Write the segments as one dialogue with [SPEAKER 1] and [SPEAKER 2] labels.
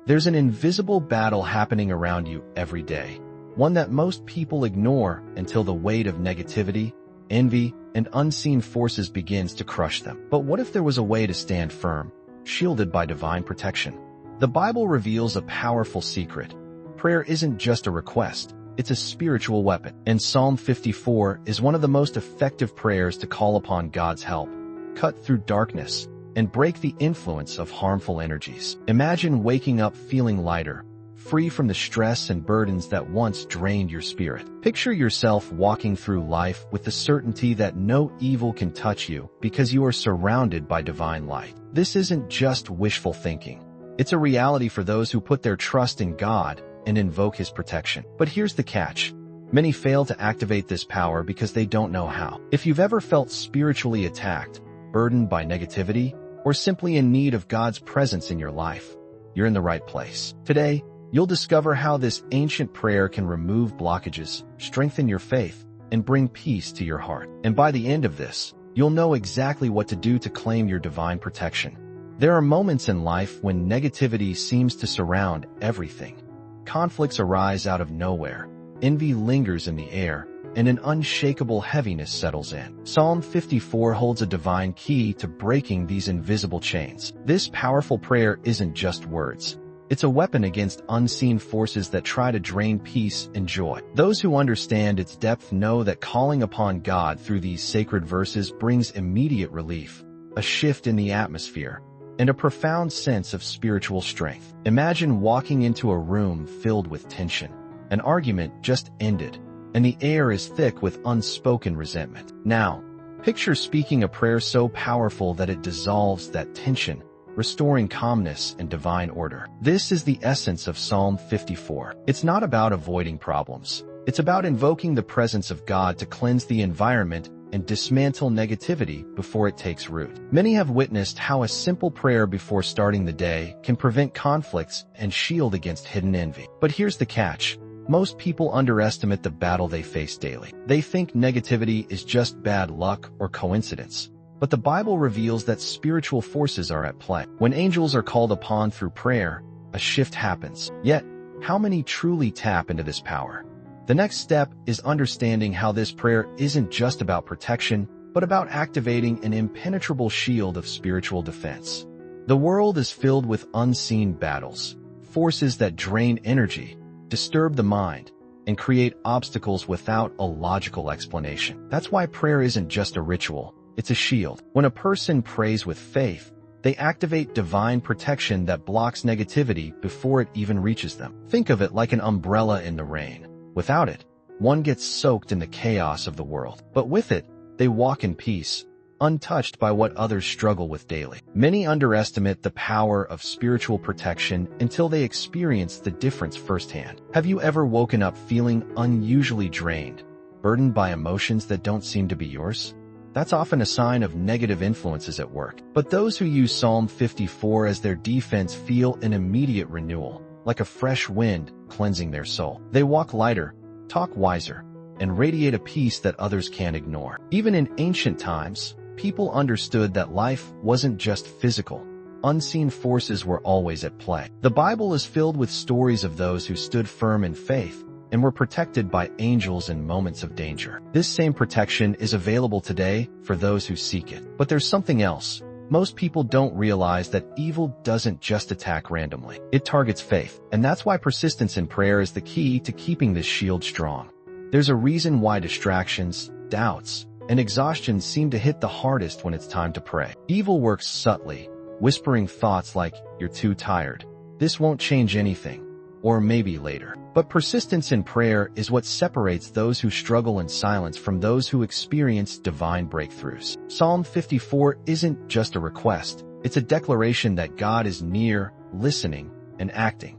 [SPEAKER 1] There's an invisible battle happening around you every day, one that most people ignore until the weight of negativity, envy, and unseen forces begins to crush them. But what if there was a way to stand firm, shielded by divine protection? The Bible reveals a powerful secret. Prayer isn't just a request, it's a spiritual weapon. And Psalm 54 is one of the most effective prayers to call upon God's help, cut through darkness, and break the influence of harmful energies. Imagine waking up feeling lighter, free from the stress and burdens that once drained your spirit. Picture yourself walking through life with the certainty that no evil can touch you because you are surrounded by divine light. This isn't just wishful thinking. It's a reality for those who put their trust in God and invoke His protection. But here's the catch. Many fail to activate this power because they don't know how. If you've ever felt spiritually attacked, burdened by negativity, or simply in need of God's presence in your life, you're in the right place. Today, you'll discover how this ancient prayer can remove blockages, strengthen your faith, and bring peace to your heart. And by the end of this, you'll know exactly what to do to claim your divine protection. There are moments in life when negativity seems to surround everything. Conflicts arise out of nowhere, envy lingers in the air, and an unshakable heaviness settles in. Psalm 54 holds a divine key to breaking these invisible chains. This powerful prayer isn't just words. It's a weapon against unseen forces that try to drain peace and joy. Those who understand its depth know that calling upon God through these sacred verses brings immediate relief, a shift in the atmosphere, and a profound sense of spiritual strength. Imagine walking into a room filled with tension. An argument just ended, and the air is thick with unspoken resentment. Now, picture speaking a prayer so powerful that it dissolves that tension, restoring calmness and divine order. This is the essence of Psalm 54. It's not about avoiding problems. It's about invoking the presence of God to cleanse the environment and dismantle negativity before it takes root. Many have witnessed how a simple prayer before starting the day can prevent conflicts and shield against hidden envy. But here's the catch. Most people underestimate the battle they face daily. They think negativity is just bad luck or coincidence. But the Bible reveals that spiritual forces are at play. When angels are called upon through prayer, a shift happens. Yet, how many truly tap into this power? The next step is understanding how this prayer isn't just about protection, but about activating an impenetrable shield of spiritual defense. The world is filled with unseen battles, forces that drain energy, disturb the mind, and create obstacles without a logical explanation. That's why prayer isn't just a ritual, it's a shield. When a person prays with faith, they activate divine protection that blocks negativity before it even reaches them. Think of it like an umbrella in the rain. Without it, one gets soaked in the chaos of the world. But with it, they walk in peace, untouched by what others struggle with daily. Many underestimate the power of spiritual protection until they experience the difference firsthand. Have you ever woken up feeling unusually drained, burdened by emotions that don't seem to be yours? That's often a sign of negative influences at work. But those who use Psalm 54 as their defense feel an immediate renewal, like a fresh wind cleansing their soul. They walk lighter, talk wiser, and radiate a peace that others can't ignore. Even in ancient times, people understood that life wasn't just physical. Unseen forces were always at play. The Bible is filled with stories of those who stood firm in faith and were protected by angels in moments of danger. This same protection is available today for those who seek it. But there's something else. Most people don't realize that evil doesn't just attack randomly. It targets faith, and that's why persistence in prayer is the key to keeping this shield strong. There's a reason why distractions, doubts, and exhaustion seem to hit the hardest when it's time to pray. Evil works subtly, whispering thoughts like, "You're too tired. This won't change anything," or "maybe later." But persistence in prayer is what separates those who struggle in silence from those who experience divine breakthroughs. Psalm 54 isn't just a request. It's a declaration that God is near, listening, and acting,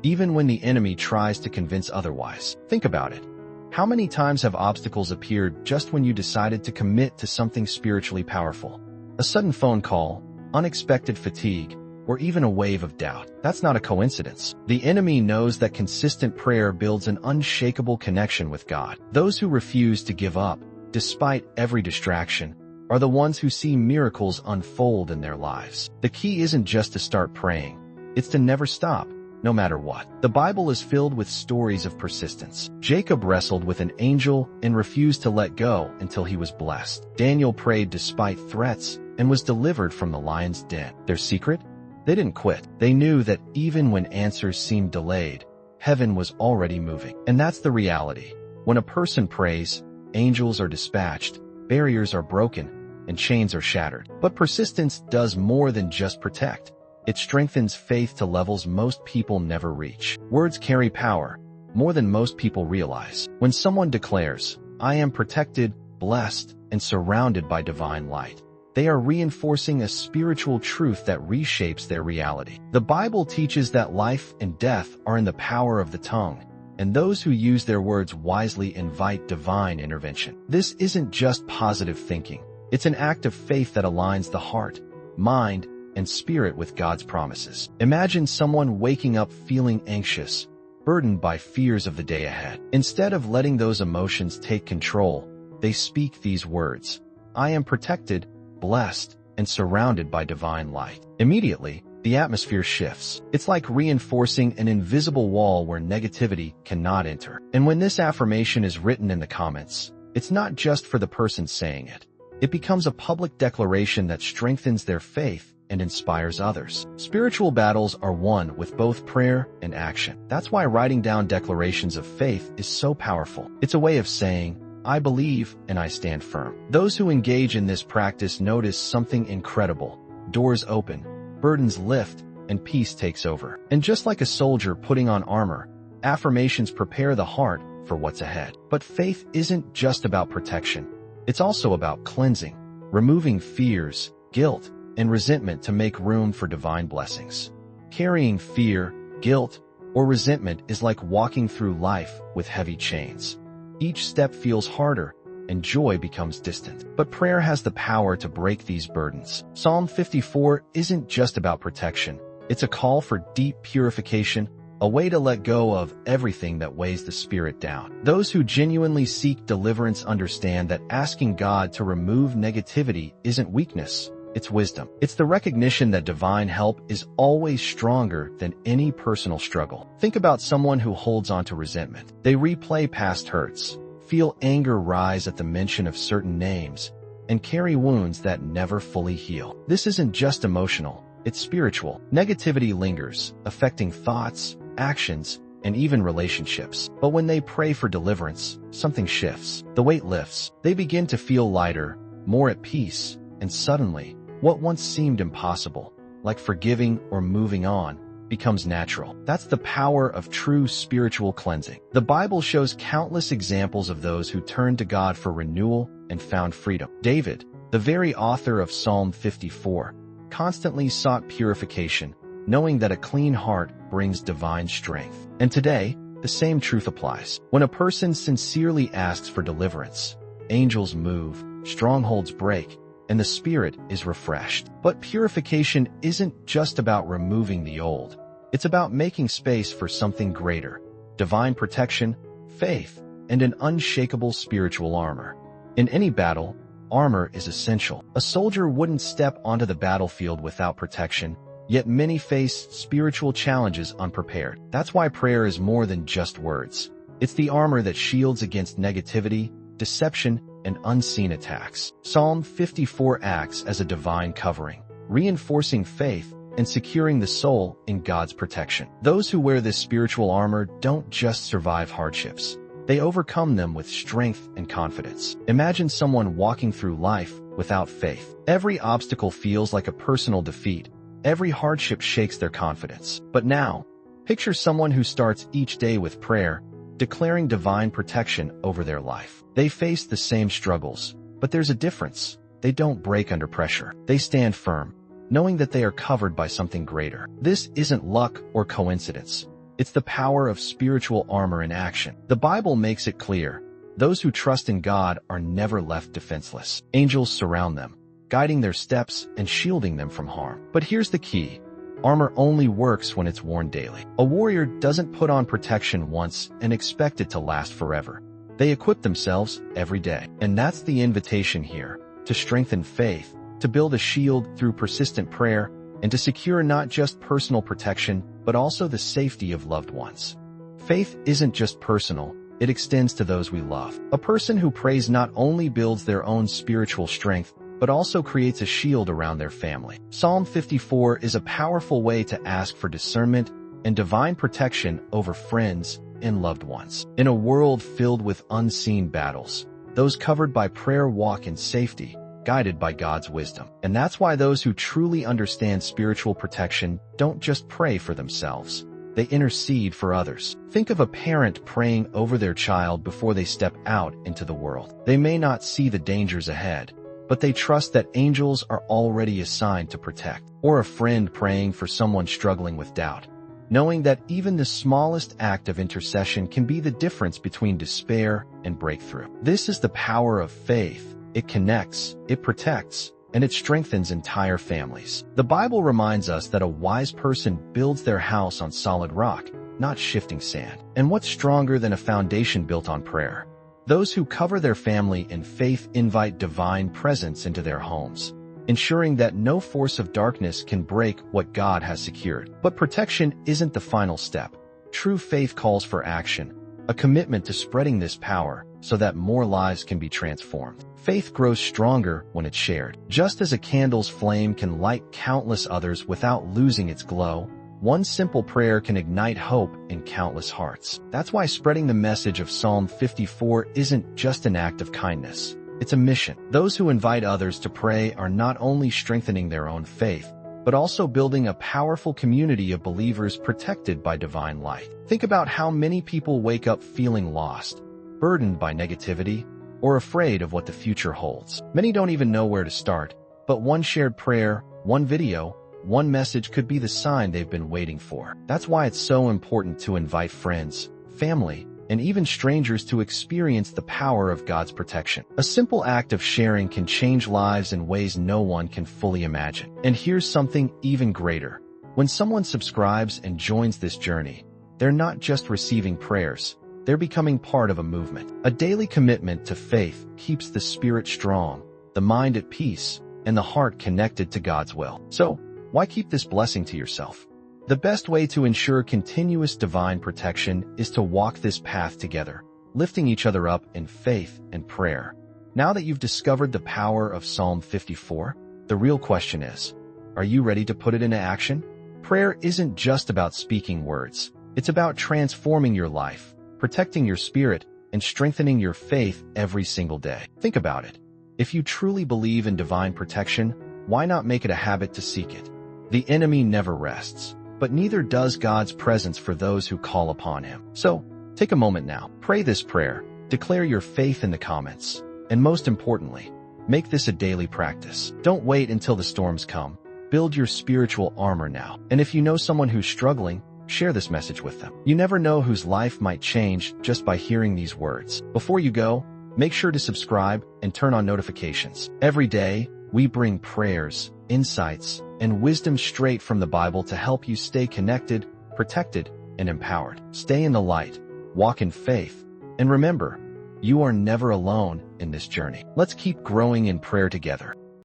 [SPEAKER 1] even when the enemy tries to convince otherwise. Think about it. How many times have obstacles appeared just when you decided to commit to something spiritually powerful? A sudden phone call, unexpected fatigue, or even a wave of doubt. That's not a coincidence. The enemy knows that consistent prayer builds an unshakable connection with God. Those who refuse to give up, despite every distraction, are the ones who see miracles unfold in their lives. The key isn't just to start praying. It's to never stop, no matter what. The Bible is filled with stories of persistence. Jacob wrestled with an angel and refused to let go until he was blessed. Daniel prayed despite threats and was delivered from the lion's den. Their secret? They didn't quit. They knew that even when answers seemed delayed, heaven was already moving. And that's the reality. When a person prays, angels are dispatched, barriers are broken, and chains are shattered. But persistence does more than just protect. It strengthens faith to levels most people never reach. Words carry power, more than most people realize. When someone declares, "I am protected, blessed, and surrounded by divine light," they are reinforcing a spiritual truth that reshapes their reality. The Bible teaches that life and death are in the power of the tongue, and those who use their words wisely invite divine intervention. This isn't just positive thinking. It's an act of faith that aligns the heart, mind, and spirit with God's promises. Imagine someone waking up feeling anxious, burdened by fears of the day ahead. Instead of letting those emotions take control, they speak these words, "I am protected, blessed, and surrounded by divine light." Immediately, the atmosphere shifts. It's like reinforcing an invisible wall where negativity cannot enter. And when this affirmation is written in the comments, it's not just for the person saying it. It becomes a public declaration that strengthens their faith and inspires others. Spiritual battles are won with both prayer and action. That's why writing down declarations of faith is so powerful. It's a way of saying, "I believe and I stand firm." Those who engage in this practice notice something incredible. Doors open, burdens lift, and peace takes over. And just like a soldier putting on armor, affirmations prepare the heart for what's ahead. But faith isn't just about protection. It's also about cleansing, removing fears, guilt, and resentment to make room for divine blessings. Carrying fear, guilt, or resentment is like walking through life with heavy chains. Each step feels harder, and joy becomes distant. But prayer has the power to break these burdens. Psalm 54 isn't just about protection. It's a call for deep purification, a way to let go of everything that weighs the spirit down. Those who genuinely seek deliverance understand that asking God to remove negativity isn't weakness. It's wisdom. It's the recognition that divine help is always stronger than any personal struggle. Think about someone who holds on to resentment. They replay past hurts, feel anger rise at the mention of certain names, and carry wounds that never fully heal. This isn't just emotional, it's spiritual. Negativity lingers, affecting thoughts, actions, and even relationships. But when they pray for deliverance, something shifts. The weight lifts. They begin to feel lighter, more at peace, and suddenly, what once seemed impossible, like forgiving or moving on, becomes natural. That's the power of true spiritual cleansing. The Bible shows countless examples of those who turned to God for renewal and found freedom. David, the very author of Psalm 54, constantly sought purification, knowing that a clean heart brings divine strength. And today, the same truth applies. When a person sincerely asks for deliverance, angels move, strongholds break, and the spirit is refreshed. But purification isn't just about removing the old. It's about making space for something greater, divine protection, faith, and an unshakable spiritual armor. In any battle, armor is essential. A soldier wouldn't step onto the battlefield without protection, yet many face spiritual challenges unprepared. That's why prayer is more than just words. It's the armor that shields against negativity, deception, and unseen attacks. Psalm 54 acts as a divine covering, reinforcing faith and securing the soul in God's protection. Those who wear this spiritual armor don't just survive hardships. They overcome them with strength and confidence. Imagine someone walking through life without faith. Every obstacle feels like a personal defeat. Every hardship shakes their confidence. But now, picture someone who starts each day with prayer, declaring divine protection over their life. They face the same struggles, but there's a difference. They don't break under pressure. They stand firm, knowing that they are covered by something greater. This isn't luck or coincidence. It's the power of spiritual armor in action. The Bible makes it clear. Those who trust in God are never left defenseless. Angels surround them, guiding their steps and shielding them from harm. But here's the key. Armor only works when it's worn daily. A warrior doesn't put on protection once and expect it to last forever. They equip themselves every day. And that's the invitation here, to strengthen faith, to build a shield through persistent prayer, and to secure not just personal protection, but also the safety of loved ones. Faith isn't just personal, it extends to those we love. A person who prays not only builds their own spiritual strength, but also creates a shield around their family. Psalm 54 is a powerful way to ask for discernment and divine protection over friends and loved ones. In a world filled with unseen battles, those covered by prayer walk in safety, guided by God's wisdom. And that's why those who truly understand spiritual protection don't just pray for themselves. They intercede for others. Think of a parent praying over their child before they step out into the world. They may not see the dangers ahead, but they trust that angels are already assigned to protect. Or a friend praying for someone struggling with doubt, knowing that even the smallest act of intercession can be the difference between despair and breakthrough. This is the power of faith. It connects, it protects, and it strengthens entire families. The Bible reminds us that a wise person builds their house on solid rock, not shifting sand. And what's stronger than a foundation built on prayer? Those who cover their family in faith invite divine presence into their homes, ensuring that no force of darkness can break what God has secured. But protection isn't the final step. True faith calls for action, a commitment to spreading this power so that more lives can be transformed. Faith grows stronger when it's shared. Just as a candle's flame can light countless others without losing its glow, one simple prayer can ignite hope in countless hearts. That's why spreading the message of Psalm 54 isn't just an act of kindness. It's a mission. Those who invite others to pray are not only strengthening their own faith, but also building a powerful community of believers protected by divine light. Think about how many people wake up feeling lost, burdened by negativity, or afraid of what the future holds. Many don't even know where to start, but one shared prayer, one video, one message could be the sign they've been waiting for. That's why it's so important to invite friends, family, and even strangers to experience the power of God's protection. A simple act of sharing can change lives in ways no one can fully imagine. And here's something even greater. When someone subscribes and joins this journey, they're not just receiving prayers, they're becoming part of a movement. A daily commitment to faith keeps the spirit strong, the mind at peace, and the heart connected to God's will. So, why keep this blessing to yourself? The best way to ensure continuous divine protection is to walk this path together, lifting each other up in faith and prayer. Now that you've discovered the power of Psalm 54, the real question is, are you ready to put it into action? Prayer isn't just about speaking words. It's about transforming your life, protecting your spirit, and strengthening your faith every single day. Think about it. If you truly believe in divine protection, why not make it a habit to seek it? The enemy never rests, but neither does God's presence for those who call upon him. So, take a moment now, pray this prayer, declare your faith in the comments, and most importantly, make this a daily practice. Don't wait until the storms come. Build your spiritual armor now. And if you know someone who's struggling, share this message with them. You never know whose life might change just by hearing these words. Before you go, make sure to subscribe and turn on notifications. Every day, we bring prayers, insights, and wisdom straight from the Bible to help you stay connected, protected, and empowered. Stay in the light, walk in faith, and remember, you are never alone in this journey. Let's keep growing in prayer together.